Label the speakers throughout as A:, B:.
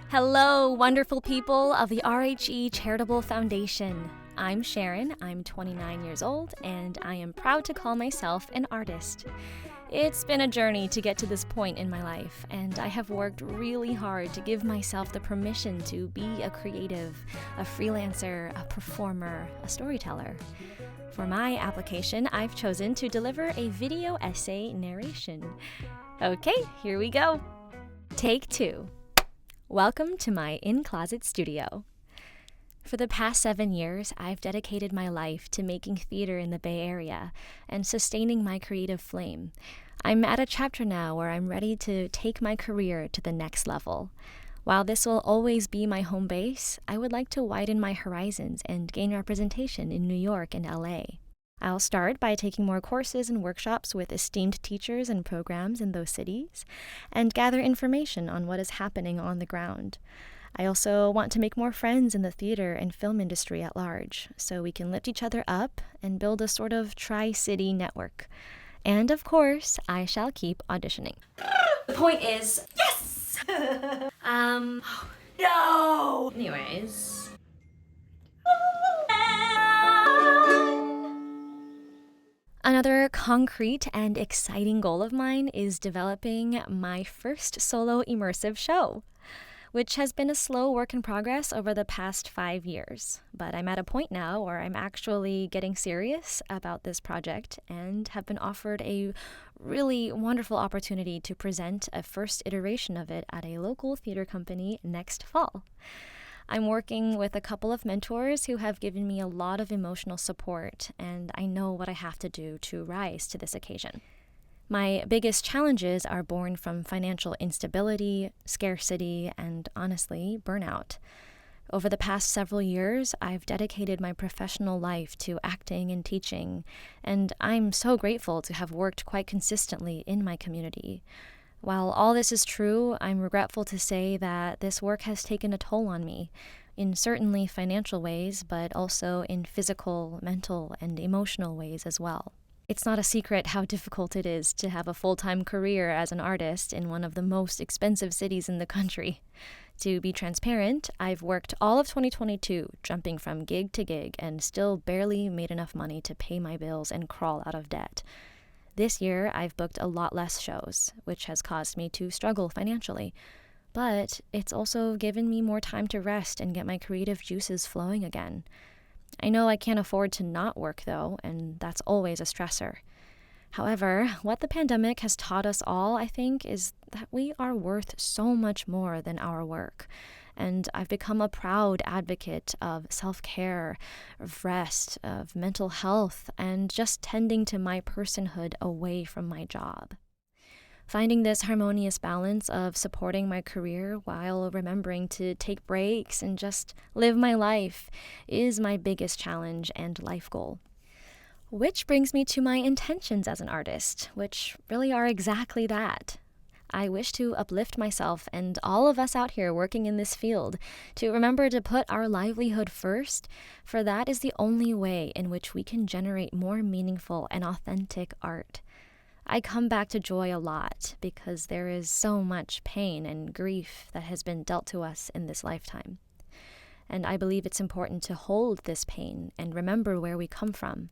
A: Hello, wonderful people of the RHE Charitable Foundation. I'm Sharon, I'm 29 years old, and I am proud to call myself an artist. It's been a journey to get to this point in my life, and I have worked really hard to give myself the permission to be a creative, a freelancer, a performer, a storyteller. For my application, I've chosen to deliver a video essay narration. Okay, here we go. Take 2. Welcome to my in-closet studio. For the past 7 years, I've dedicated my life to making theater in the Bay Area and sustaining my creative flame. I'm at a chapter now where I'm ready to take my career to the next level. While this will always be my home base, I would like to widen my horizons and gain representation in New York and LA. I'll start by taking more courses and workshops with esteemed teachers and programs in those cities, and gather information on what is happening on the ground. I also want to make more friends in the theater and film industry at large, so we can lift each other up and build a sort of tri-city network. And of course, I shall keep auditioning. The point is, yes! No! Anyways. Another concrete and exciting goal of mine is developing my first solo immersive show, which has been a slow work in progress over the past 5 years. But I'm at a point now where I'm actually getting serious about this project and have been offered a really wonderful opportunity to present a first iteration of it at a local theater company next fall. I'm working with a couple of mentors who have given me a lot of emotional support, and I know what I have to do to rise to this occasion. My biggest challenges are born from financial instability, scarcity, and honestly, burnout. Over the past several years, I've dedicated my professional life to acting and teaching, and I'm so grateful to have worked quite consistently in my community. While all this is true, I'm regretful to say that this work has taken a toll on me, in certainly financial ways, but also in physical, mental, and emotional ways as well. It's not a secret how difficult it is to have a full-time career as an artist in one of the most expensive cities in the country. To be transparent, I've worked all of 2022 jumping from gig to gig and still barely made enough money to pay my bills and crawl out of debt. This year, I've booked a lot less shows, which has caused me to struggle financially. But it's also given me more time to rest and get my creative juices flowing again. I know I can't afford to not work, though, and that's always a stressor. However, what the pandemic has taught us all, I think, is that we are worth so much more than our work. And I've become a proud advocate of self-care, of rest, of mental health, and just tending to my personhood away from my job. Finding this harmonious balance of supporting my career while remembering to take breaks and just live my life is my biggest challenge and life goal. Which brings me to my intentions as an artist, which really are exactly that. I wish to uplift myself and all of us out here working in this field to remember to put our livelihood first, for that is the only way in which we can generate more meaningful and authentic art. I come back to joy a lot because there is so much pain and grief that has been dealt to us in this lifetime. And I believe it's important to hold this pain and remember where we come from,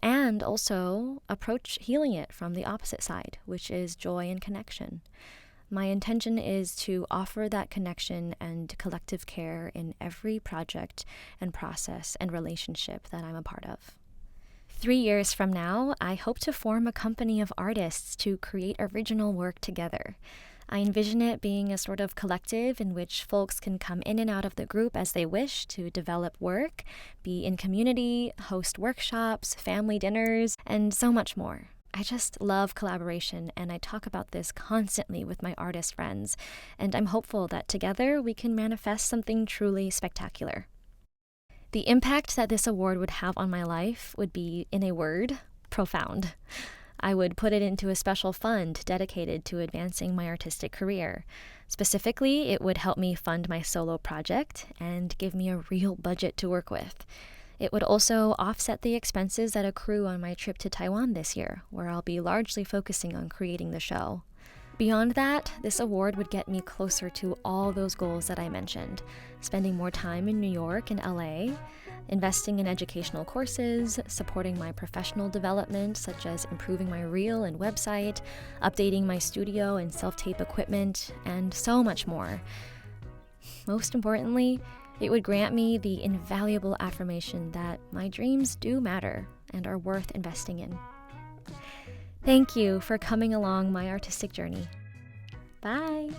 A: and also approach healing it from the opposite side, which is joy and connection. My intention is to offer that connection and collective care in every project and process and relationship that I'm a part of. 3 years from now, I hope to form a company of artists to create original work together. I envision it being a sort of collective in which folks can come in and out of the group as they wish to develop work, be in community, host workshops, family dinners, and so much more. I just love collaboration, and I talk about this constantly with my artist friends, and I'm hopeful that together we can manifest something truly spectacular. The impact that this award would have on my life would be, in a word, profound. I would put it into a special fund dedicated to advancing my artistic career. Specifically, it would help me fund my solo project and give me a real budget to work with. It would also offset the expenses that accrue on my trip to Taiwan this year, where I'll be largely focusing on creating the show. Beyond that, this award would get me closer to all those goals that I mentioned, spending more time in New York and LA, investing in educational courses, supporting my professional development, such as improving my reel and website, updating my studio and self-tape equipment, and so much more. Most importantly, it would grant me the invaluable affirmation that my dreams do matter and are worth investing in. Thank you for coming along my artistic journey. Bye!